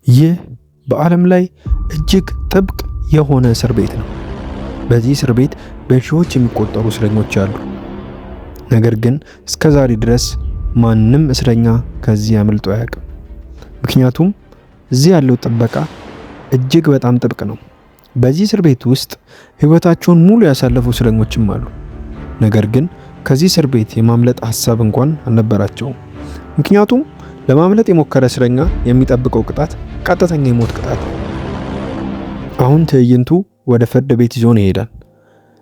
ይህ በዓለም ላይ እጅግ ጥብቅ የሆነ እስር ቤት ነው። በዚህ እስር ቤት በሺዎች የሚቆጠሩ እስረኞች አሉ። ነገር ግን እስከ ዛሬ ድረስ ማንም እስረኛ ከዚህ አምልጦ አያውቅም። ምክንያቱም እዚህ ያለው ጥበቃ እጅግ በጣም ጥብቅ ነው። በዚህ እስር ቤት ውስጥ ሕይወታቸውን ሙሉ ያሳለፉ እስረኞችም አሉ። ነገር ግን ከዚህ እስር ቤት የማምለጥ ሐሳብ እንኳን አልነበራቸውም። ምክንያቱም ለማምለጥ የሞከረ እስረኛ የሚጠብቀው ቅጣት ቀጥተኛ የሞት ቅጣት ነው። አሁን ትዕይንቱ ወደ ፍርድ ቤት ይዞን ይሄዳል።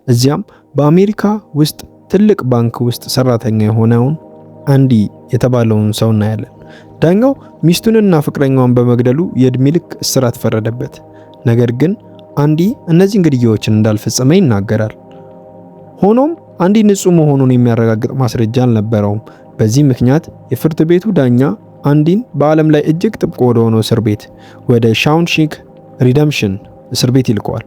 እዚያም በአሜሪካ ውስጥ ትልቅ ባንክ ውስጥ ሰራተኛ የሆነውን አንዲ የተባለውን ሰው እናያለን። ዳኛው ሚስቱንና ፍቅረኛዋን በመግደሉ የዕድሜ ልክ እስራት ፈረደበት። ነገር ግን አንዲ እነዚህን ግድያዎችን እንዳልፈጸመ ይናገራል። ሆኖም አንዲ ንጹህ መሆኑን የሚያረጋግጥ ማስረጃ አልነበረውም። በዚህ ምክንያት የፍርድ ቤቱ ዳኛ አንዲን በዓለም ላይ እጅግ ጥብቅ ወደ ሆነው እስር ቤት ወደ ሻውንሺንግ ሪደምፕሽን እስር ቤት ይልከዋል።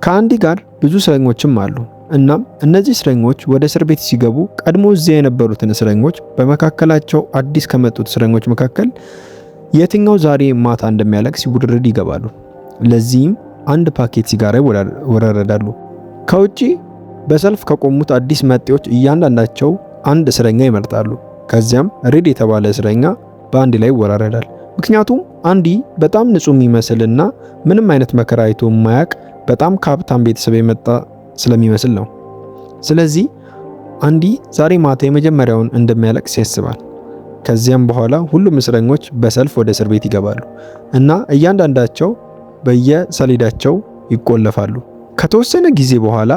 ከአንዲ ጋር ብዙ እስረኞችም አሉ። እናም እነዚህ እስረኞች ወደ እስር ቤት ሲገቡ ቀድሞ እዚያ የነበሩትን እስረኞች በመካከላቸው አዲስ ከመጡት እስረኞች መካከል የትኛው ዛሬ ማታ እንደሚያለቅስ ሲቡድርድ ይገባሉ። ለዚህም አንድ ፓኬት ሲጋራ ይወራረዳሉ። ከውጪ በሰልፍ ከቆሙት አዲስ መጤዎች እያንዳንዳቸው አንድ እስረኛ ይመርጣሉ። ከዚያም ሬድ የተባለ እስረኛ በአንዲ ላይ ይወራረዳል። ምክንያቱም አንዲ በጣም ንጹህ የሚመስልና ምንም አይነት መከራ አይቶ የማያውቅ በጣም ከሀብታም ቤተሰብ የመጣ ስለሚመስል ነው። ስለዚህ አንዲ ዛሬ ማታ የመጀመሪያውን እንደሚያለቅስ ያስባል። ከዚያም በኋላ ሁሉም እስረኞች በሰልፍ ወደ እስር ቤት ይገባሉ እና እያንዳንዳቸው በየሰሌዳቸው ይቆለፋሉ። ከተወሰነ ጊዜ በኋላ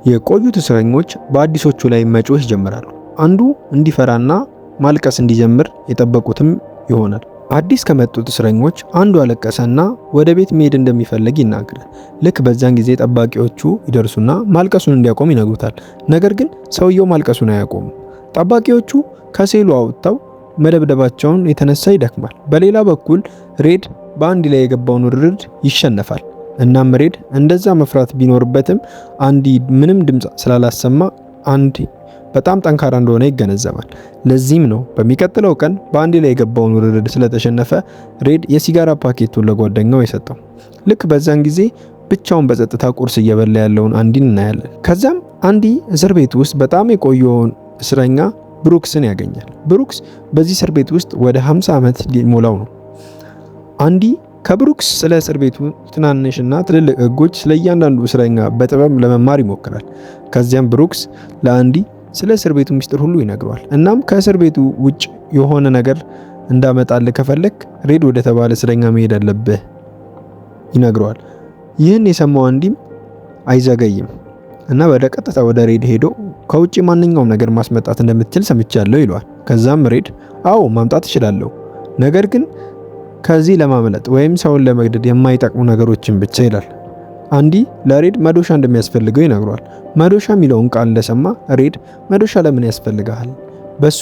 የቆዩት እስረኞች በአዲሶቹ ላይ መጮህ ይጀምራሉ። አንዱ እንዲፈራና ማልቀስ እንዲጀምር የጠበቁትም ይሆናል። አዲስ ከመጡት እስረኞች አንዱ አለቀሰና ወደ ቤት መሄድ እንደሚፈልግ ይናገራል። ልክ በዛን ጊዜ ጠባቂዎቹ ይደርሱና ማልቀሱን እንዲያቆም ይነግሩታል። ነገር ግን ሰውየው ማልቀሱን አያቆምም። ጠባቂዎቹ ከሴሉ አውጥተው መደብደባቸውን የተነሳ ይደክማል። በሌላ በኩል ሬድ በአንዲ ላይ የገባውን ውርርድ ይሸነፋል። እናም ሬድ እንደዛ መፍራት ቢኖርበትም አንዲ ምንም ድምፅ ስላላሰማ አንዲ በጣም ጠንካራ እንደሆነ ይገነዘባል። ለዚህም ነው በሚቀጥለው ቀን በአንዲ ላይ የገባውን ውርርድ ስለተሸነፈ ሬድ የሲጋራ ፓኬቱን ለጓደኛው የሰጠው። ልክ በዛን ጊዜ ብቻውን በጸጥታ ቁርስ እየበላ ያለውን አንዲን እናያለን። ከዛም አንዲ እስር ቤት ውስጥ በጣም የቆየውን እስረኛ ብሩክስን ያገኛል። ብሩክስ በዚህ እስር ቤት ውስጥ ወደ 50 ዓመት ሊሞላው ነው። አንዲ ከብሩክስ ስለ እስር ቤቱ ትናንሽና ትልልቅ ሕጎች ስለ እያንዳንዱ እስረኛ በጥበብ ለመማር ይሞክራል። ከዚያም ብሩክስ ለአንዲ ስለ እስር ቤቱ ሚስጥር ሁሉ ይነግረዋል። እናም ከእስር ቤቱ ውጭ የሆነ ነገር እንዳመጣልህ ከፈለክ ሬድ ወደ ተባለ እስረኛ መሄድ አለብህ ይነግረዋል። ይህን የሰማው አንዲም አይዘገይም እና ቀጥታ ወደ ሬድ ሄዶ ከውጭ ማንኛውም ነገር ማስመጣት እንደምትችል ሰምቻለሁ ይለዋል። ከዛም ሬድ አዎ ማምጣት እችላለሁ፣ ነገር ግን ከዚህ ለማምለጥ ወይም ሰውን ለመግደል የማይጠቅሙ ነገሮችን ብቻ ይላል። አንዲ ለሬድ መዶሻ እንደሚያስፈልገው ይነግረዋል። መዶሻ የሚለውን ቃል እንደሰማ ሬድ መዶሻ ለምን ያስፈልጋል? በሱ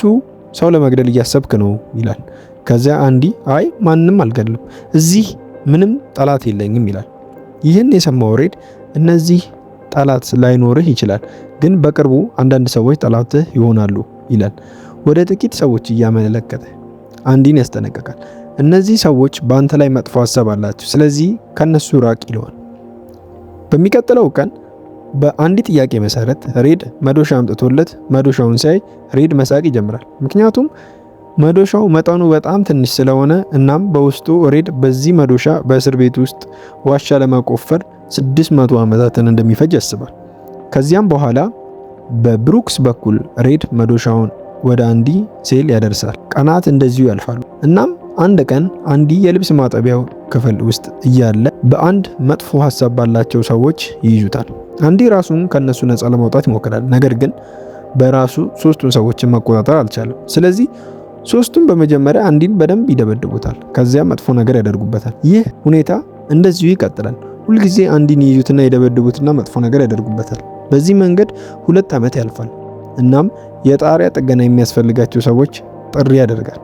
ሰው ለመግደል እያሰብክ ነው ይላል። ከዚያ አንዲ አይ ማንንም አልገድልም፣ እዚህ ምንም ጠላት የለኝም ይላል። ይህን የሰማው ሬድ እነዚህ ጠላት ላይኖርህ ይችላል፣ ግን በቅርቡ አንዳንድ ሰዎች ጠላትህ ይሆናሉ ይላል። ወደ ጥቂት ሰዎች እያመለከተ አንዲን ያስጠነቅቃል። እነዚህ ሰዎች በአንተ ላይ መጥፎ ሐሳብ አላቸው፣ ስለዚህ ከነሱ ራቅ ይለዋል። በሚቀጥለው ቀን በአንዲ ጥያቄ መሰረት ሬድ መዶሻ አምጥቶለት መዶሻውን ሲያይ ሬድ መሳቅ ይጀምራል። ምክንያቱም መዶሻው መጠኑ በጣም ትንሽ ስለሆነ እናም በውስጡ ሬድ በዚህ መዶሻ በእስር ቤት ውስጥ ዋሻ ለመቆፈር 600 ዓመታትን እንደሚፈጅ ያስባል። ከዚያም በኋላ በብሩክስ በኩል ሬድ መዶሻውን ወደ አንዲ ሴል ያደርሳል። ቀናት እንደዚሁ ያልፋሉ። እናም አንድ ቀን አንዲ የልብስ ማጠቢያው ክፍል ውስጥ እያለ በአንድ መጥፎ ሐሳብ ባላቸው ሰዎች ይይዙታል። አንዲ ራሱን ከነሱ ነፃ ለማውጣት ይሞክራል። ነገር ግን በራሱ ሶስቱን ሰዎችን መቆጣጠር አልቻለም። ስለዚህ ሶስቱም በመጀመሪያ አንዲን በደንብ ይደበድቡታል። ከዚያ መጥፎ ነገር ያደርጉበታል። ይህ ሁኔታ እንደዚሁ ይቀጥላል። ሁልጊዜ አንዲን ይይዙትና ይደበድቡትና መጥፎ ነገር ያደርጉበታል። በዚህ መንገድ 2 ዓመት ያልፋል። እናም የጣሪያ ጥገና የሚያስፈልጋቸው ሰዎች ጥሪ ያደርጋል።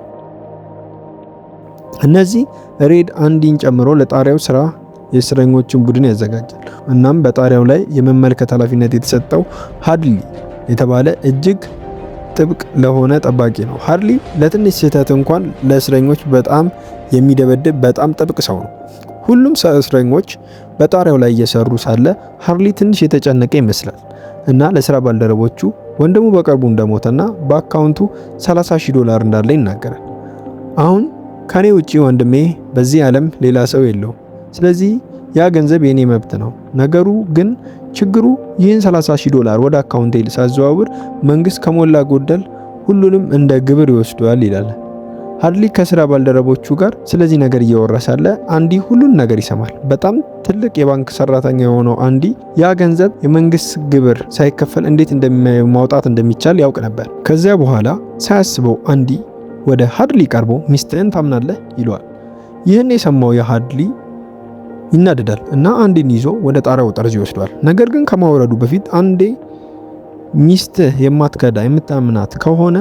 እነዚህ ሬድ አንዲን ጨምሮ ለጣሪያው ስራ የእስረኞችን ቡድን ያዘጋጃል። እናም በጣሪያው ላይ የመመልከት ኃላፊነት የተሰጠው ሃድሊ የተባለ እጅግ ጥብቅ ለሆነ ጠባቂ ነው። ሃድሊ ለትንሽ ስህተት እንኳን ለእስረኞች በጣም የሚደበድብ በጣም ጥብቅ ሰው ነው። ሁሉም እስረኞች በጣሪያው ላይ እየሰሩ ሳለ ሃርሊ ትንሽ የተጨነቀ ይመስላል እና ለስራ ባልደረቦቹ ወንድሙ በቅርቡ እንደሞተና በአካውንቱ $30,000 እንዳለ ይናገራል። አሁን ከኔ ውጪ ወንድሜ በዚህ ዓለም ሌላ ሰው የለው፣ ስለዚህ ያ ገንዘብ የኔ መብት ነው። ነገሩ ግን ችግሩ ይህን $30,000 ወደ አካውንቴ ሳዘዋውር መንግስት ከሞላ ጎደል ሁሉንም እንደ ግብር ይወስዷል ይላል። ሃርሊ ከስራ ባልደረቦቹ ጋር ስለዚህ ነገር እያወራ ሳለ አንዲ ሁሉን ነገር ይሰማል። በጣም ትልቅ የባንክ ሰራተኛ የሆነው አንዲ ያ ገንዘብ የመንግስት ግብር ሳይከፈል እንዴት ማውጣት እንደሚቻል ያውቅ ነበር። ከዚያ በኋላ ሳያስበው አንዲ ወደ ሃርሊ ቀርቦ ሚስትህን ታምናለህ ይለዋል። ይህን የሰማው የሃርሊ ይናደዳል እና አንዲን ይዞ ወደ ጣሪያው ጠርዝ ይወስደዋል። ነገር ግን ከማውረዱ በፊት አንዴ ሚስትህ የማትከዳ የምታምናት ከሆነ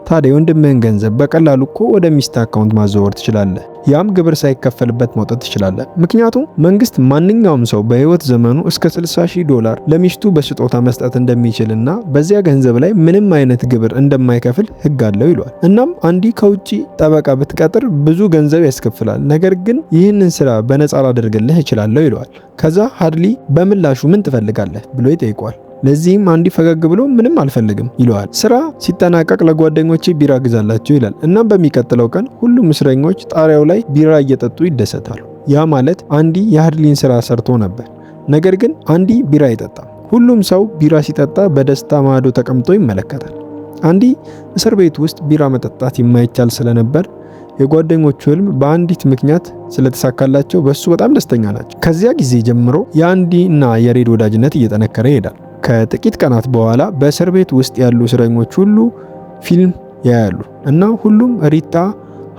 ታዲያ የወንድምህን ገንዘብ በቀላሉ እኮ ወደ ሚስት አካውንት ማዘወር ትችላለህ። ያም ግብር ሳይከፈልበት መውጣት ትችላለህ። ምክንያቱም መንግስት ማንኛውም ሰው በህይወት ዘመኑ እስከ $60,000 ለሚስቱ በስጦታ መስጠት እንደሚችልና በዚያ ገንዘብ ላይ ምንም አይነት ግብር እንደማይከፍል ህግ አለው ይሏል። እናም አንዲ ከውጪ ጠበቃ ብትቀጥር ብዙ ገንዘብ ያስከፍላል፣ ነገር ግን ይህንን ስራ በነፃ ላደርግልህ እችላለሁ ይለዋል። ከዛ ሃርሊ በምላሹ ምን ትፈልጋለህ ብሎ ይጠይቋል። ለዚህም አንዲ ፈገግ ብሎ ምንም አልፈልግም ይለዋል። ስራ ሲጠናቀቅ ለጓደኞቼ ቢራ ግዛላቸው ይላል። እናም በሚቀጥለው ቀን ሁሉም እስረኞች ጣሪያው ላይ ቢራ እየጠጡ ይደሰታሉ። ያ ማለት አንዲ የሃርሊን ስራ ሰርቶ ነበር። ነገር ግን አንዲ ቢራ አይጠጣም። ሁሉም ሰው ቢራ ሲጠጣ በደስታ ማዶ ተቀምጦ ይመለከታል። አንዲ እስር ቤት ውስጥ ቢራ መጠጣት የማይቻል ስለነበር የጓደኞቹ ህልም በአንዲት ምክንያት ስለተሳካላቸው በሱ በጣም ደስተኛ ናቸው። ከዚያ ጊዜ ጀምሮ የአንዲ እና የሬድ ወዳጅነት እየጠነከረ ይሄዳል። ከጥቂት ቀናት በኋላ በእስር ቤት ውስጥ ያሉ እስረኞች ሁሉ ፊልም ያያሉ እና ሁሉም ሪታ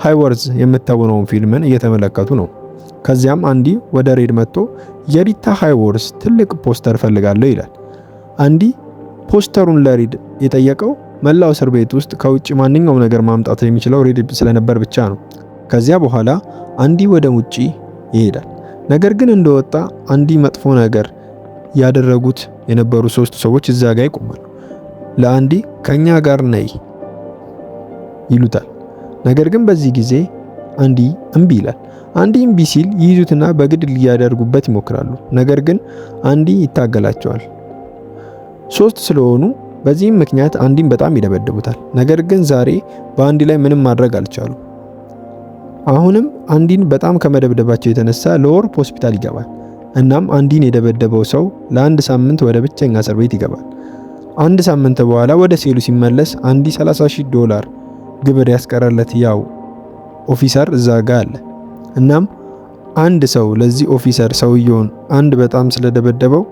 ሃይወርዝ የምትተውነውን ፊልምን እየተመለከቱ ነው። ከዚያም አንዲ ወደ ሬድ መጥቶ የሪታ ሃይወርዝ ትልቅ ፖስተር ፈልጋለሁ ይላል። አንዲ ፖስተሩን ለሬድ የጠየቀው መላው እስር ቤት ውስጥ ከውጭ ማንኛውም ነገር ማምጣት የሚችለው ሬድ ስለነበር ብቻ ነው። ከዚያ በኋላ አንዲ ወደ ውጪ ይሄዳል። ነገር ግን እንደወጣ አንዲ መጥፎ ነገር ያደረጉት የነበሩ 3 ሰዎች እዛ ጋር ይቆማሉ። ለአንዲ ከኛ ጋር ነይ ይሉታል። ነገር ግን በዚህ ጊዜ አንዲ እምቢ ይላል። አንዲ እምቢ ሲል ይይዙትና በግድ ሊያደርጉበት ይሞክራሉ። ነገር ግን አንዲ ይታገላቸዋል። 3 ስለሆኑ በዚህም ምክንያት አንዲን በጣም ይደበድቡታል። ነገር ግን ዛሬ በአንዲ ላይ ምንም ማድረግ አልቻሉ። አሁንም አንዲን በጣም ከመደብደባቸው የተነሳ ለወር ሆስፒታል ይገባል። እናም አንዲን የደበደበው ሰው ለ1 ሳምንት ወደ ብቸኛ እስር ቤት ይገባል። 1 ሳምንት በኋላ ወደ ሴሉ ሲመለስ አንዲ $30,000 ግብር ያስቀረለት ያው ኦፊሰር እዛ ጋር አለ። እናም አንድ ሰው ለዚህ ኦፊሰር ሰውየውን አንድ በጣም ስለደበደበው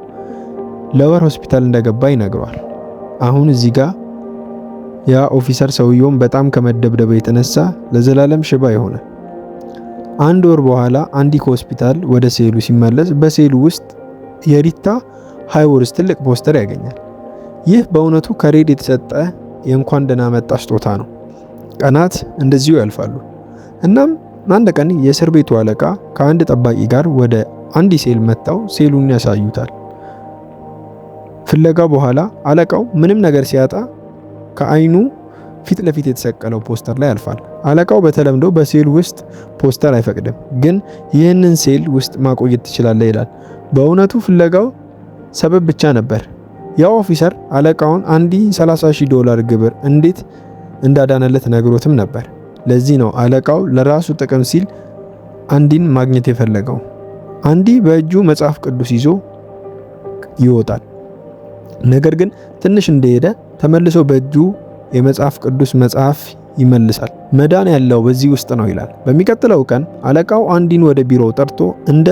ለወር ሆስፒታል እንደገባ ይነግረዋል። አሁን እዚህ ጋር ያ ኦፊሰር ሰውየውን በጣም ከመደብደበው የተነሳ ለዘላለም ሽባ ይሆናል። 1 ወር በኋላ አንዲ ከሆስፒታል ወደ ሴሉ ሲመለስ በሴሉ ውስጥ የሪታ ሃይወርዝ ትልቅ ፖስተር ያገኛል። ይህ በእውነቱ ከሬድ የተሰጠ የእንኳን ደህና መጣ ስጦታ ነው። ቀናት እንደዚሁ ያልፋሉ። እናም አንድ ቀን የእስር ቤቱ አለቃ ከአንድ ጠባቂ ጋር ወደ አንዲ ሴል መጥተው ሴሉን ያሳዩታል። ፍለጋ በኋላ አለቃው ምንም ነገር ሲያጣ ከአይኑ ፊት ለፊት የተሰቀለው ፖስተር ላይ ያልፋል። አለቃው በተለምዶ በሴል ውስጥ ፖስተር አይፈቅድም፣ ግን ይህንን ሴል ውስጥ ማቆየት ትችላለህ ይላል። በእውነቱ ፍለጋው ሰበብ ብቻ ነበር። ያው ኦፊሰር አለቃውን አንዲ $30,000 ግብር እንዴት እንዳዳነለት ነግሮትም ነበር። ለዚህ ነው አለቃው ለራሱ ጥቅም ሲል አንዲን ማግኘት የፈለገው። አንዲ በእጁ መጽሐፍ ቅዱስ ይዞ ይወጣል። ነገር ግን ትንሽ እንደሄደ ተመልሶ በእጁ የመጽሐፍ ቅዱስ መጽሐፍ ይመልሳል። መዳን ያለው በዚህ ውስጥ ነው ይላል። በሚቀጥለው ቀን አለቃው አንዲን ወደ ቢሮው ጠርቶ እንደ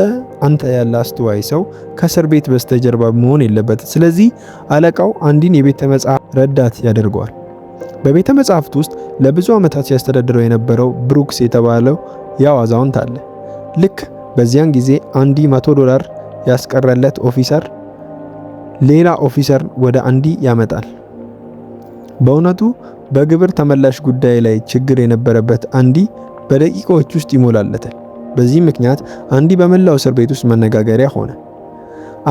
አንተ ያለ አስተዋይ ሰው ከእስር ቤት በስተጀርባ መሆን የለበት። ስለዚህ አለቃው አንዲን የቤተ መጽሐፍ ረዳት ያደርገዋል። በቤተ መጽሐፍት ውስጥ ለብዙ ዓመታት ሲያስተዳድረው የነበረው ብሩክስ የተባለው ያው አዛውንት አለ። ልክ በዚያን ጊዜ አንዲ $100 ያስቀረለት ኦፊሰር ሌላ ኦፊሰር ወደ አንዲ ያመጣል። በእውነቱ በግብር ተመላሽ ጉዳይ ላይ ችግር የነበረበት አንዲ በደቂቃዎች ውስጥ ይሞላለታል። በዚህ ምክንያት አንዲ በመላው እስር ቤት ውስጥ መነጋገሪያ ሆነ።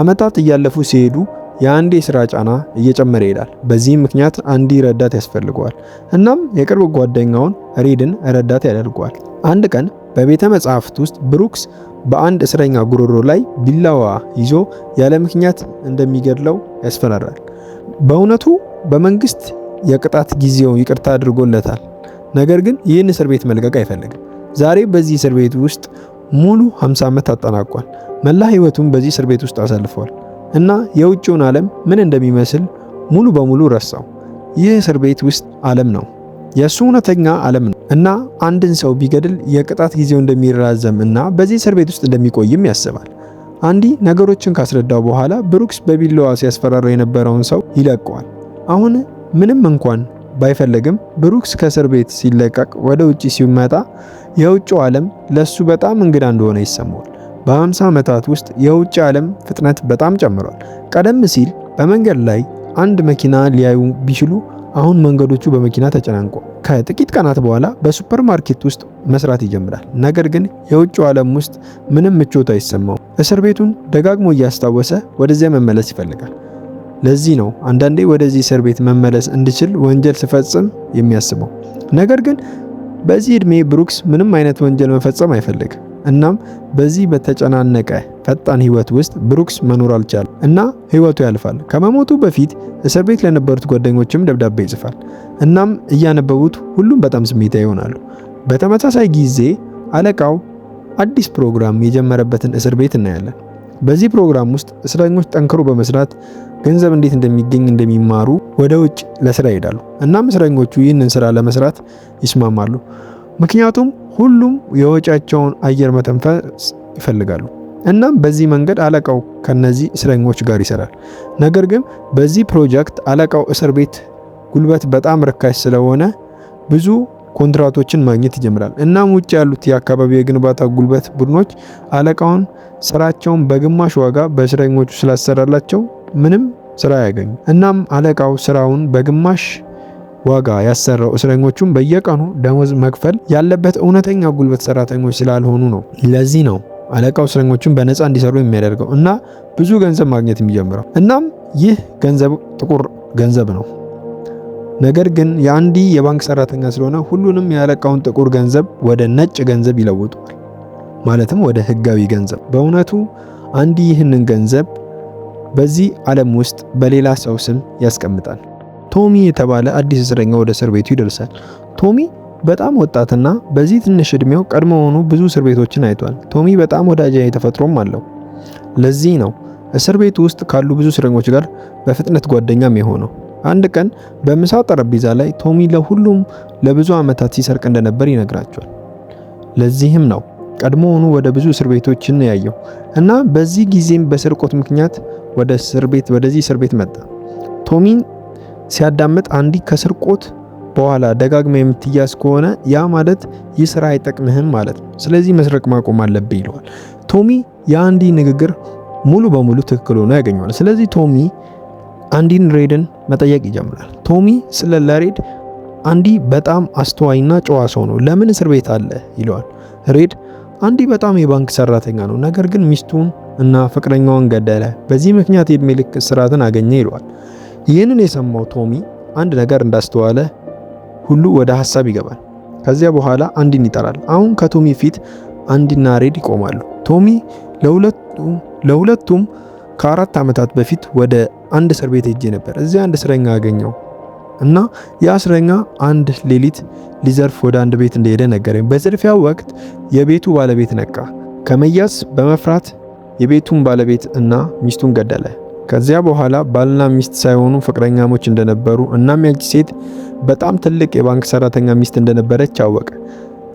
ዓመታት እያለፉ ሲሄዱ የአንዲ የሥራ ጫና እየጨመረ ይሄዳል። በዚህ ምክንያት አንዲ ረዳት ያስፈልገዋል። እናም የቅርብ ጓደኛውን ሬድን ረዳት ያደርገዋል። አንድ ቀን በቤተ መጻሕፍት ውስጥ ብሩክስ በአንድ እስረኛ ጉሮሮ ላይ ቢላዋ ይዞ ያለ ምክንያት እንደሚገድለው ያስፈራራል። በእውነቱ በመንግስት የቅጣት ጊዜው ይቅርታ አድርጎለታል። ነገር ግን ይህን እስር ቤት መልቀቅ አይፈልግም። ዛሬ በዚህ እስር ቤት ውስጥ ሙሉ 50 ዓመት አጠናቋል። መላ ህይወቱን በዚህ እስር ቤት ውስጥ አሳልፏል እና የውጭውን ዓለም ምን እንደሚመስል ሙሉ በሙሉ ረሳው። ይህ እስር ቤት ውስጥ ዓለም ነው፣ የእሱ እውነተኛ ዓለም ነው እና አንድን ሰው ቢገድል የቅጣት ጊዜው እንደሚራዘም እና በዚህ እስር ቤት ውስጥ እንደሚቆይም ያስባል። አንዲ ነገሮችን ካስረዳው በኋላ ብሩክስ በቢላዋ ሲያስፈራራው የነበረውን ሰው ይለቀዋል። አሁን ምንም እንኳን ባይፈልግም ብሩክስ ከእስር ቤት ሲለቀቅ ወደ ውጪ ሲመጣ የውጭው ዓለም ለሱ በጣም እንግዳ እንደሆነ ይሰማዋል። በ50 ዓመታት ውስጥ የውጭ ዓለም ፍጥነት በጣም ጨምሯል። ቀደም ሲል በመንገድ ላይ አንድ መኪና ሊያዩ ቢችሉ አሁን መንገዶቹ በመኪና ተጨናንቀዋል። ከጥቂት ቀናት በኋላ በሱፐር ማርኬት ውስጥ መስራት ይጀምራል። ነገር ግን የውጭው ዓለም ውስጥ ምንም ምቾት አይሰማውም። እስር ቤቱን ደጋግሞ እያስታወሰ ወደዚያ መመለስ ይፈልጋል። ለዚህ ነው አንዳንዴ ወደዚህ እስር ቤት መመለስ እንድችል ወንጀል ስፈጽም የሚያስበው። ነገር ግን በዚህ እድሜ ብሩክስ ምንም አይነት ወንጀል መፈጸም አይፈልግም። እናም በዚህ በተጨናነቀ ፈጣን ህይወት ውስጥ ብሩክስ መኖር አልቻለም እና ህይወቱ ያልፋል። ከመሞቱ በፊት እስር ቤት ለነበሩት ጓደኞችም ደብዳቤ ይጽፋል። እናም እያነበቡት ሁሉም በጣም ስሜታዊ ይሆናሉ። በተመሳሳይ ጊዜ አለቃው አዲስ ፕሮግራም የጀመረበትን እስር ቤት እናያለን። በዚህ ፕሮግራም ውስጥ እስረኞች ጠንክሮ በመስራት ገንዘብ እንዴት እንደሚገኝ እንደሚማሩ ወደ ውጭ ለስራ ይሄዳሉ። እናም እስረኞቹ ይህንን ስራ ለመስራት ይስማማሉ፣ ምክንያቱም ሁሉም የወጫቸውን አየር መተንፈስ ይፈልጋሉ። እናም በዚህ መንገድ አለቃው ከነዚህ እስረኞች ጋር ይሰራል። ነገር ግን በዚህ ፕሮጀክት አለቃው እስር ቤት ጉልበት በጣም ርካሽ ስለሆነ ብዙ ኮንትራቶችን ማግኘት ይጀምራል። እናም ውጭ ያሉት የአካባቢው የግንባታ ጉልበት ቡድኖች አለቃውን ስራቸውን በግማሽ ዋጋ በእስረኞቹ ስላሰራላቸው ምንም ስራ ያገኙ። እናም አለቃው ስራውን በግማሽ ዋጋ ያሰራው እስረኞቹን በየቀኑ ደሞዝ መክፈል ያለበት እውነተኛ ጉልበት ሰራተኞች ስላልሆኑ ነው። ለዚህ ነው አለቃው እስረኞቹን በነፃ እንዲሰሩ የሚያደርገው እና ብዙ ገንዘብ ማግኘት የሚጀምረው። እናም ይህ ገንዘብ ጥቁር ገንዘብ ነው። ነገር ግን የአንዲ የባንክ ሰራተኛ ስለሆነ ሁሉንም የአለቃውን ጥቁር ገንዘብ ወደ ነጭ ገንዘብ ይለውጠዋል፣ ማለትም ወደ ህጋዊ ገንዘብ። በእውነቱ አንዲ ይህንን ገንዘብ በዚህ ዓለም ውስጥ በሌላ ሰው ስም ያስቀምጣል። ቶሚ የተባለ አዲስ እስረኛ ወደ እስር ቤቱ ይደርሳል። ቶሚ በጣም ወጣትና በዚህ ትንሽ እድሜው ቀድሞውኑ ብዙ እስር ቤቶችን አይቷል። ቶሚ በጣም ወዳጃዊ ተፈጥሮም አለው። ለዚህ ነው እስር ቤቱ ውስጥ ካሉ ብዙ እስረኞች ጋር በፍጥነት ጓደኛም የሆነው። አንድ ቀን በምሳ ጠረጴዛ ላይ ቶሚ ለሁሉም ለብዙ ዓመታት ሲሰርቅ እንደነበር ይነግራቸዋል። ለዚህም ነው ቀድሞውኑ ወደ ብዙ እስር ቤቶችን ያየው እና በዚህ ጊዜም በስርቆት ምክንያት ወደዚህ እስር ቤት መጣ። ቶሚን ሲያዳምጥ አንዲ ከስርቆት በኋላ ደጋግማ የምትያዝ ከሆነ ያ ማለት ይህ ስራ አይጠቅምህም ማለት ነው፣ ስለዚህ መስረቅ ማቆም አለብህ ይለዋል። ቶሚ የአንዲ ንግግር ሙሉ በሙሉ ትክክል ሆኖ ያገኘዋል። ስለዚህ ቶሚ አንዲን ሬድን መጠየቅ ይጀምራል። ቶሚ ስለ ለሬድ አንዲ በጣም አስተዋይና ጨዋ ሰው ነው፣ ለምን እስር ቤት አለ ይለዋል። ሬድ አንዲ በጣም የባንክ ሰራተኛ ነው፣ ነገር ግን ሚስቱን እና ፍቅረኛውን ገደለ፣ በዚህ ምክንያት የዕድሜ ልክ እስራትን አገኘ ይለዋል። ይህንን የሰማው ቶሚ አንድ ነገር እንዳስተዋለ ሁሉ ወደ ሐሳብ ይገባል። ከዚያ በኋላ አንዲን ይጠራል። አሁን ከቶሚ ፊት አንዲና ሬድ ይቆማሉ። ቶሚ ለሁለቱም ከ4 ዓመታት በፊት ወደ አንድ እስር ቤት ሄጄ ነበር። እዚያ አንድ እስረኛ አገኘው እና ያ እስረኛ አንድ ሌሊት ሊዘርፍ ወደ አንድ ቤት እንደሄደ ነገረኝ። በዝርፊያው ወቅት የቤቱ ባለቤት ነቃ። ከመያዝ በመፍራት የቤቱን ባለቤት እና ሚስቱን ገደለ። ከዚያ በኋላ ባልና ሚስት ሳይሆኑ ፍቅረኛሞች እንደነበሩ እናም ያቺ ሴት በጣም ትልቅ የባንክ ሰራተኛ ሚስት እንደነበረች አወቀ።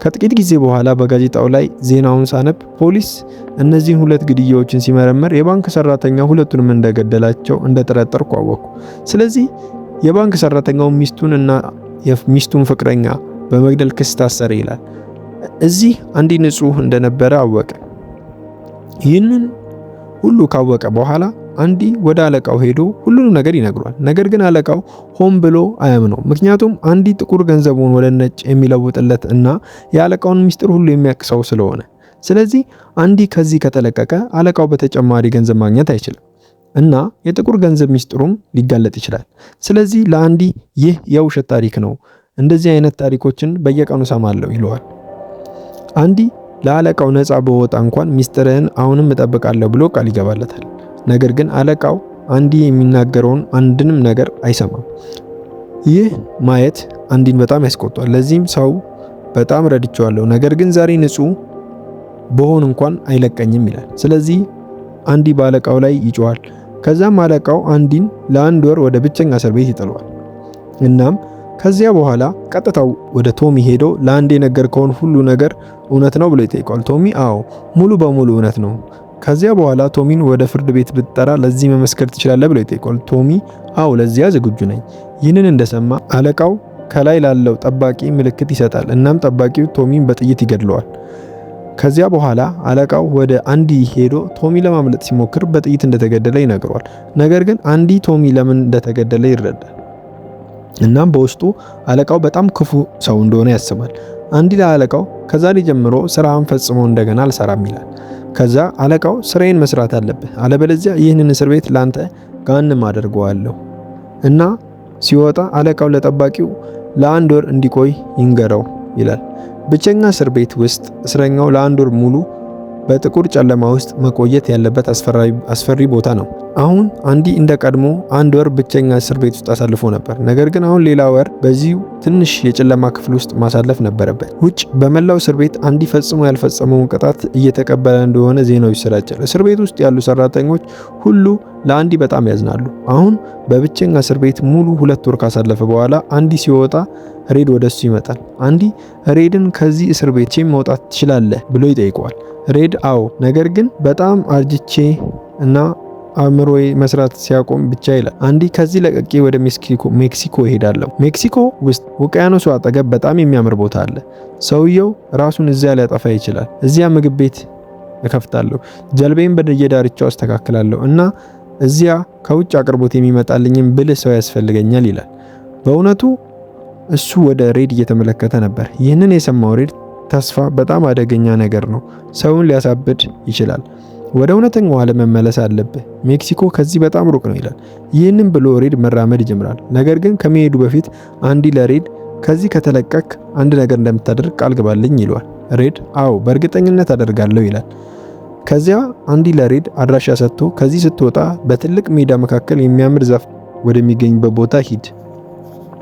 ከጥቂት ጊዜ በኋላ በጋዜጣው ላይ ዜናውን ሳነብ ፖሊስ እነዚህን 2 ግድያዎችን ሲመረመር የባንክ ሰራተኛ ሁለቱንም እንደገደላቸው እንደተጠረጠርኩ አወቅኩ። ስለዚህ የባንክ ሰራተኛው ሚስቱን እና የሚስቱን ፍቅረኛ በመግደል ክስ ታሰረ ይላል። እዚህ አንዲ ንጹህ እንደነበረ አወቀ። ይህንን ሁሉ ካወቀ በኋላ አንዲ ወደ አለቃው ሄዶ ሁሉንም ነገር ይነግሯል። ነገር ግን አለቃው ሆን ብሎ አያምነው፣ ምክንያቱም አንዲ ጥቁር ገንዘቡን ወደ ነጭ የሚለውጥለት እና የአለቃውን ሚስጥር ሁሉ የሚያቅሰው ስለሆነ። ስለዚህ አንዲ ከዚህ ከተለቀቀ አለቃው በተጨማሪ ገንዘብ ማግኘት አይችልም እና የጥቁር ገንዘብ ሚስጥሩም ሊጋለጥ ይችላል። ስለዚህ ለአንዲ ይህ የውሸት ታሪክ ነው፣ እንደዚህ አይነት ታሪኮችን በየቀኑ ሰማለሁ ይለዋል። አንዲ ለአለቃው ነፃ በወጣ እንኳን ሚስጥርህን አሁንም እጠብቃለሁ ብሎ ቃል ይገባለታል። ነገር ግን አለቃው አንዲ የሚናገረውን አንድንም ነገር አይሰማም። ይህ ማየት አንዲን በጣም ያስቆጣል። ለዚህም ሰው በጣም ረድቼዋለሁ፣ ነገር ግን ዛሬ ንጹህ በሆን እንኳን አይለቀኝም ይላል። ስለዚህ አንዲ በአለቃው ላይ ይጮሃል። ከዛም አለቃው አንዲን ለአንድ ወር ወደ ብቸኛ እስር ቤት ይጥለዋል። እናም ከዚያ በኋላ ቀጥታው ወደ ቶሚ ሄዶ ለአንዲ የነገርከውን ሁሉ ነገር እውነት ነው ብሎ ይጠይቀዋል። ቶሚ አዎ ሙሉ በሙሉ እውነት ነው። ከዚያ በኋላ ቶሚን ወደ ፍርድ ቤት ብትጠራ ለዚህ መመስከር ትችላለህ ብሎ ይጠይቀዋል። ቶሚ አዎ ለዚያ ዝግጁ ነኝ። ይህንን እንደሰማ አለቃው ከላይ ላለው ጠባቂ ምልክት ይሰጣል። እናም ጠባቂው ቶሚን በጥይት ይገድለዋል። ከዚያ በኋላ አለቃው ወደ አንዲ ሄዶ ቶሚ ለማምለጥ ሲሞክር በጥይት እንደተገደለ ይነግረዋል። ነገር ግን አንዲ ቶሚ ለምን እንደተገደለ ይረዳል። እናም በውስጡ አለቃው በጣም ክፉ ሰው እንደሆነ ያስባል። አንዲ ለአለቃው ከዛሬ ጀምሮ ስራህን ፈጽሞ እንደገና አልሰራም ይላል። ከዛ አለቃው ስራዬን መስራት አለብህ፣ አለበለዚያ ይህንን እስር ቤት ላንተ ጋንም አደርገዋለሁ እና ሲወጣ አለቃው ለጠባቂው ለአንድ ወር እንዲቆይ ይንገረው ይላል። ብቸኛ እስር ቤት ውስጥ እስረኛው ለአንድ ወር ሙሉ በጥቁር ጨለማ ውስጥ መቆየት ያለበት አስፈሪ ቦታ ነው። አሁን አንዲ እንደ ቀድሞ አንድ ወር ብቸኛ እስር ቤት ውስጥ አሳልፎ ነበር። ነገር ግን አሁን ሌላ ወር በዚሁ ትንሽ የጨለማ ክፍል ውስጥ ማሳለፍ ነበረበት። ውጭ በመላው እስር ቤት አንዲ ፈጽሞ ያልፈጸመውን ቅጣት እየተቀበለ እንደሆነ ዜናው ይሰራጫል። እስር ቤት ውስጥ ያሉ ሰራተኞች ሁሉ ለአንዲ በጣም ያዝናሉ። አሁን በብቸኛ እስር ቤት ሙሉ 2 ወር ካሳለፈ በኋላ አንዲ ሲወጣ ሬድ ወደሱ ይመጣል። አንዲ ሬድን ከዚህ እስር ቤት መውጣት ትችላለህ ብሎ ይጠይቀዋል። ሬድ አዎ፣ ነገር ግን በጣም አርጅቼ እና አእምሮዬ መስራት ሲያቆም ብቻ ይላል። አንዲ ከዚህ ለቀቄ ወደ ሜክሲኮ እሄዳለሁ። ሜክሲኮ ውስጥ ውቅያኖሱ አጠገብ በጣም የሚያምር ቦታ አለ። ሰውየው ራሱን እዚያ ሊያጠፋ ይችላል። እዚያ ምግብ ቤት እከፍታለሁ፣ ጀልባዬን በየዳርቻው አስተካክላለሁ እና እዚያ ከውጭ አቅርቦት የሚመጣልኝም ብልህ ሰው ያስፈልገኛል ይላል። በእውነቱ እሱ ወደ ሬድ እየተመለከተ ነበር። ይህንን የሰማው ሬድ ተስፋ በጣም አደገኛ ነገር ነው፣ ሰውን ሊያሳብድ ይችላል፣ ወደ እውነተኛው ዓለም መመለስ አለብህ፣ ሜክሲኮ ከዚህ በጣም ሩቅ ነው ይላል። ይህንን ብሎ ሬድ መራመድ ይጀምራል። ነገር ግን ከመሄዱ በፊት አንዲ ለሬድ ከዚህ ከተለቀቅ አንድ ነገር እንደምታደርግ ቃል ግባልኝ ይለዋል። ሬድ አዎ በእርግጠኝነት አደርጋለሁ ይላል። ከዚያ አንዲ ለሬድ አድራሻ ሰጥቶ ከዚህ ስትወጣ በትልቅ ሜዳ መካከል የሚያምር ዛፍ ወደሚገኝበት ቦታ ሂድ፣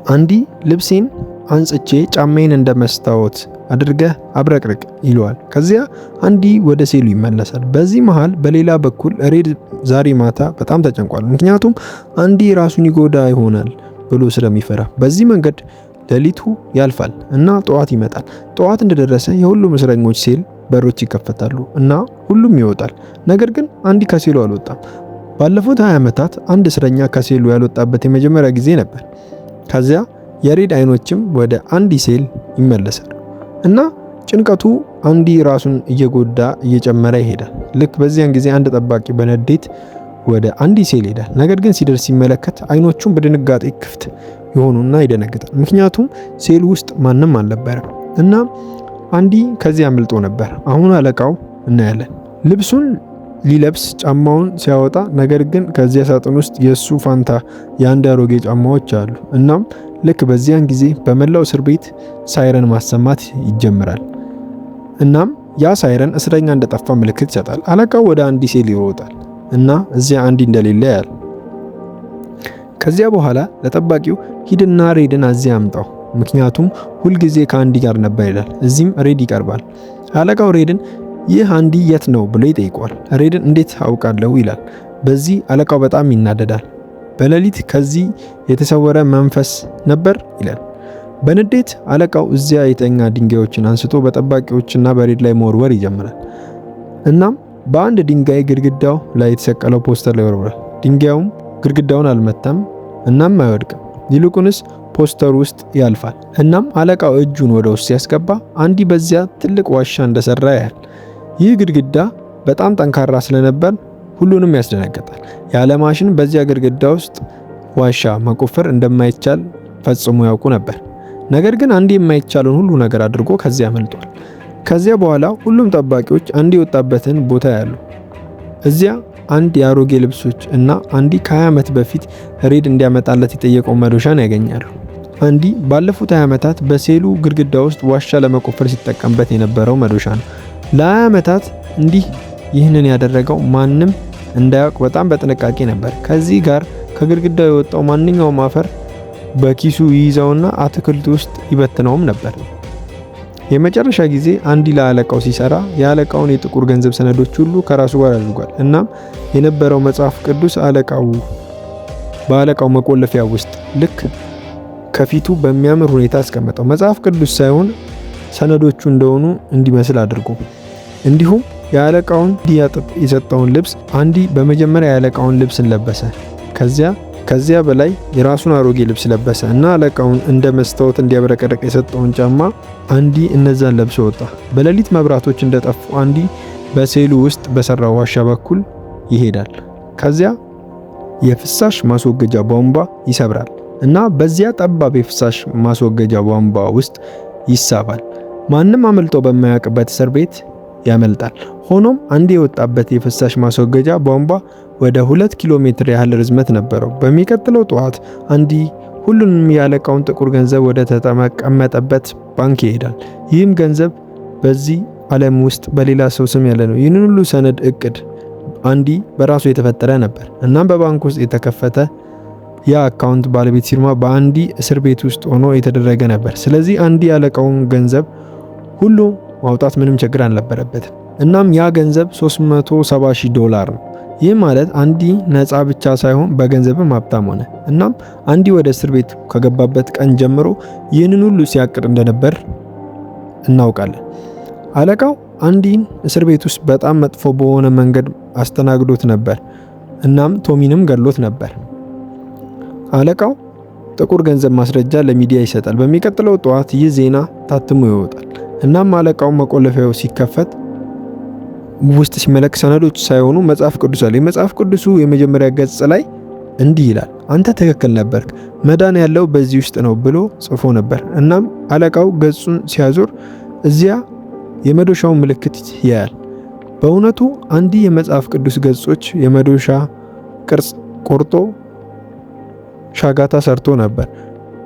አንዲ ልብሴን አንጽቼ ጫማዬን እንደ መስታወት አድርገህ አብረቅርቅ ይለዋል። ከዚያ አንዲ ወደ ሴሉ ይመለሳል። በዚህ መሃል በሌላ በኩል ሬድ ዛሬ ማታ በጣም ተጨንቋል፣ ምክንያቱም አንዲ ራሱን ይጎዳ ይሆናል ብሎ ስለሚፈራ። በዚህ መንገድ ሌሊቱ ያልፋል እና ጠዋት ይመጣል። ጠዋት እንደደረሰ የሁሉም እስረኞች ሴል በሮች ይከፈታሉ እና ሁሉም ይወጣል። ነገር ግን አንዲ ከሴሉ አልወጣም። ባለፉት 20 ዓመታት አንድ እስረኛ ከሴሉ ያልወጣበት የመጀመሪያ ጊዜ ነበር። ከዚያ የሬድ አይኖችም ወደ አንዲ ሴል ይመለሳሉ እና ጭንቀቱ አንዲ ራሱን እየጎዳ እየጨመረ ይሄዳል። ልክ በዚያን ጊዜ አንድ ጠባቂ በንዴት ወደ አንዲ ሴል ይሄዳል። ነገር ግን ሲደርስ ሲመለከት አይኖቹን በድንጋጤ ክፍት ይሆኑና ይደነግጣል፣ ምክንያቱም ሴል ውስጥ ማንም አልነበረም እና አንዲ ከዚህ አምልጦ ነበር። አሁን አለቃው እናያለን። ልብሱን ሊለብስ ጫማውን ሲያወጣ፣ ነገር ግን ከዚያ ሳጥን ውስጥ የሱ ፋንታ የአንድ አሮጌ ጫማዎች አሉ። እናም ልክ በዚያን ጊዜ በመላው እስር ቤት ሳይረን ማሰማት ይጀምራል። እናም ያ ሳይረን እስረኛ እንደጠፋ ምልክት ይሰጣል። አለቃው ወደ አንዲ ሴል ይሮጣል እና እዚያ አንዲ እንደሌለ ያያል። ከዚያ በኋላ ለጠባቂው ሂድና ሬድን እዚያ አምጣው፣ ምክንያቱም ሁልጊዜ ከአንዲ ጋር ነበር ይላል። እዚህም ሬድ ይቀርባል። አለቃው ሬድን ይህ አንዲ የት ነው ብሎ ይጠይቀዋል። ሬድን እንዴት አውቃለሁ ይላል። በዚህ አለቃው በጣም ይናደዳል። በሌሊት ከዚህ የተሰወረ መንፈስ ነበር ይላል። በንዴት አለቃው እዚያ የተኛ ድንጋዮችን አንስቶ በጠባቂዎችና በሬድ ላይ መወርወር ይጀምራል። እናም በአንድ ድንጋይ ግድግዳው ላይ የተሰቀለው ፖስተር ላይ ወርወራል። ድንጋዩም ግድግዳውን አልመታም እናም አይወድቅም፣ ይልቁንስ ፖስተር ውስጥ ያልፋል። እናም አለቃው እጁን ወደ ውስጥ ሲያስገባ አንዲ በዚያ ትልቅ ዋሻ እንደሰራ ያያል። ይህ ግድግዳ በጣም ጠንካራ ስለነበር ሁሉንም ያስደነግጣል። ያለ ማሽን በዚያ ግድግዳ ውስጥ ዋሻ መቆፈር እንደማይቻል ፈጽሞ ያውቁ ነበር። ነገር ግን አንዲ የማይቻለውን ሁሉ ነገር አድርጎ ከዚያ አመልጧል። ከዚያ በኋላ ሁሉም ጠባቂዎች አንዲ የወጣበትን ቦታ ያሉ። እዚያ አንድ የአሮጌ ልብሶች እና አንዲ ከ20 ዓመት በፊት ሬድ እንዲያመጣለት የጠየቀው መዶሻን ያገኛሉ። አንዲ ባለፉት 20 ዓመታት በሴሉ ግድግዳ ውስጥ ዋሻ ለመቆፈር ሲጠቀምበት የነበረው መዶሻ ነው። ለ20 ዓመታት እንዲህ ይህንን ያደረገው ማንም እንዳያውቅ በጣም በጥንቃቄ ነበር። ከዚህ ጋር ከግድግዳው የወጣው ማንኛውም አፈር በኪሱ ይይዘውና አትክልት ውስጥ ይበትነውም ነበር። የመጨረሻ ጊዜ አንዲ ለአለቃው ሲሰራ የአለቃውን የጥቁር ገንዘብ ሰነዶች ሁሉ ከራሱ ጋር አድርጓል። እናም የነበረው መጽሐፍ ቅዱስ በአለቃው መቆለፊያ ውስጥ ልክ ከፊቱ በሚያምር ሁኔታ አስቀመጠው። መጽሐፍ ቅዱስ ሳይሆን ሰነዶቹ እንደሆኑ እንዲመስል አድርጎ እንዲሁም የአለቃውን እንዲያጥብ የሰጠውን ልብስ አንዲ በመጀመሪያ የአለቃውን ልብስን ለበሰ። ከዚያ በላይ የራሱን አሮጌ ልብስ ለበሰ እና አለቃውን እንደ መስታወት እንዲያብረቀርቅ የሰጠውን ጫማ አንዲ እነዛን ለብሶ ወጣ። በሌሊት መብራቶች እንደጠፉ አንዲ በሴሉ ውስጥ በሰራው ዋሻ በኩል ይሄዳል። ከዚያ የፍሳሽ ማስወገጃ ቧንቧ ይሰብራል እና በዚያ ጠባብ የፍሳሽ ማስወገጃ ቧንቧ ውስጥ ይሳባል። ማንም አመልጦ በማያውቅበት እስር ቤት ያመልጣል። ሆኖም አንዲ የወጣበት የፍሳሽ ማስወገጃ ቧንቧ ወደ 2 ኪሎ ሜትር ያህል ርዝመት ነበረው። በሚቀጥለው ጠዋት አንዲ ሁሉንም የአለቃውን ጥቁር ገንዘብ ወደ ተቀመጠበት ባንክ ይሄዳል። ይህም ገንዘብ በዚህ ዓለም ውስጥ በሌላ ሰው ስም ያለ ነው። ይህንን ሁሉ ሰነድ እቅድ አንዲ በራሱ የተፈጠረ ነበር። እናም በባንክ ውስጥ የተከፈተ ያ አካውንት ባለቤት ፊርማ በአንዲ እስር ቤት ውስጥ ሆኖ የተደረገ ነበር። ስለዚህ አንዲ ያለቃውን ገንዘብ ሁሉ ማውጣት ምንም ችግር አልነበረበትም። እናም ያ ገንዘብ $370,000 ነው። ይህ ማለት አንዲ ነፃ ብቻ ሳይሆን በገንዘብም ሀብታም ሆነ። እናም አንዲ ወደ እስር ቤት ከገባበት ቀን ጀምሮ ይህንን ሁሉ ሲያቅድ እንደነበር እናውቃለን። አለቃው አንዲን እስር ቤት ውስጥ በጣም መጥፎ በሆነ መንገድ አስተናግዶት ነበር። እናም ቶሚንም ገድሎት ነበር። አለቃው ጥቁር ገንዘብ ማስረጃ ለሚዲያ ይሰጣል። በሚቀጥለው ጠዋት ይህ ዜና ታትሞ ይወጣል። እናም አለቃው መቆለፊያው ሲከፈት ውስጥ ሲመለክ ሰነዶች ሳይሆኑ መጽሐፍ ቅዱስ አለ። የመጽሐፍ ቅዱሱ የመጀመሪያ ገጽ ላይ እንዲህ ይላል፣ አንተ ትክክል ነበርክ፣ መዳን ያለው በዚህ ውስጥ ነው ብሎ ጽፎ ነበር። እናም አለቃው ገጹን ሲያዞር እዚያ የመዶሻውን ምልክት ያያል። በእውነቱ አንዲ የመጽሐፍ ቅዱስ ገጾች የመዶሻ ቅርጽ ቆርጦ ሻጋታ ሰርቶ ነበር።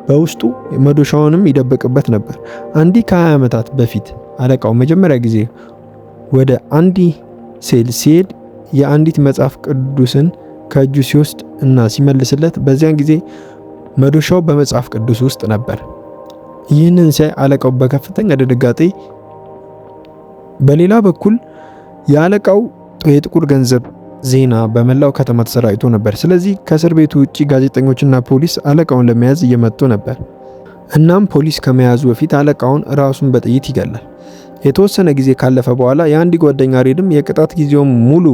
በውስጡ መዶሻውንም ይደብቅበት ነበር። አንዲ ከ20 ዓመታት በፊት አለቃው መጀመሪያ ጊዜ ወደ አንዲ ሴል ሲሄድ የአንዲት መጽሐፍ ቅዱስን ከእጁ ሲወስድ እና ሲመልስለት በዚያን ጊዜ መዶሻው በመጽሐፍ ቅዱስ ውስጥ ነበር። ይህንን ሲያይ አለቃው በከፍተኛ ድንጋጤ፣ በሌላ በኩል የአለቃው የጥቁር ገንዘብ ዜና በመላው ከተማ ተሰራጭቶ ነበር። ስለዚህ ከእስር ቤቱ ውጪ ጋዜጠኞችና ፖሊስ አለቃውን ለመያዝ እየመጡ ነበር። እናም ፖሊስ ከመያዙ በፊት አለቃውን ራሱን በጥይት ይገላል። የተወሰነ ጊዜ ካለፈ በኋላ የአንዲ ጓደኛ ሬድም የቅጣት ጊዜውን ሙሉ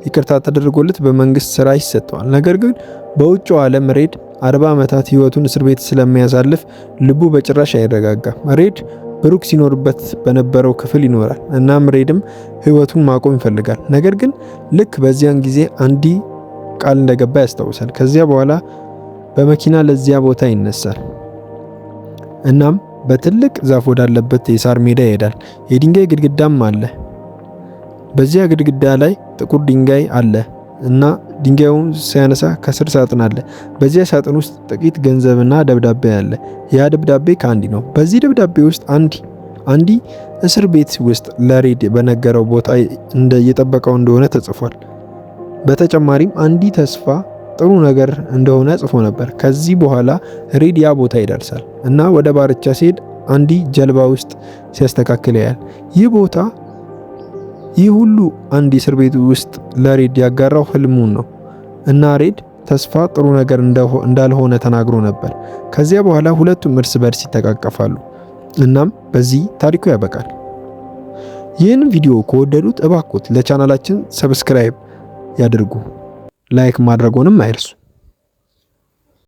ይቅርታ ተደርጎለት በመንግስት ስራ ይሰጠዋል። ነገር ግን በውጭው ዓለም ሬድ 40 ዓመታት ህይወቱን እስር ቤት ስለሚያሳልፍ ልቡ በጭራሽ አይረጋጋም። ሬድ ብሩክ ሲኖርበት በነበረው ክፍል ይኖራል። እናም ሬድም ህይወቱን ማቆም ይፈልጋል። ነገር ግን ልክ በዚያን ጊዜ አንዲ ቃል እንደገባ ያስታውሳል። ከዚያ በኋላ በመኪና ለዚያ ቦታ ይነሳል። እናም በትልቅ ዛፍ ወዳለበት የሳር ሜዳ ይሄዳል። የድንጋይ ግድግዳም አለ። በዚያ ግድግዳ ላይ ጥቁር ድንጋይ አለ እና ድንጋዩን ሲያነሳ ከስር ሳጥን አለ። በዚያ ሳጥን ውስጥ ጥቂት ገንዘብና ደብዳቤ አለ። ያ ደብዳቤ ከአንዲ ነው። በዚህ ደብዳቤ ውስጥ አንዲ እስር ቤት ውስጥ ለሬድ በነገረው ቦታ እየጠበቀው እንደሆነ ተጽፏል። በተጨማሪም አንዲ ተስፋ ጥሩ ነገር እንደሆነ ጽፎ ነበር። ከዚህ በኋላ ሬድ ያ ቦታ ይደርሳል እና ወደ ባርቻ ሲሄድ አንዲ ጀልባ ውስጥ ሲያስተካክል ያያል። ይህ ሁሉ አንዲ እስር ቤት ውስጥ ለሬድ ያጋራው ህልሙን ነው እና ሬድ ተስፋ ጥሩ ነገር እንዳልሆነ ተናግሮ ነበር። ከዚያ በኋላ ሁለቱም እርስ በርስ ይተቃቀፋሉ። እናም በዚህ ታሪኩ ያበቃል። ይህን ቪዲዮ ከወደዱት እባክዎት ለቻናላችን ሰብስክራይብ ያድርጉ፣ ላይክ ማድረጎንም አይርሱ።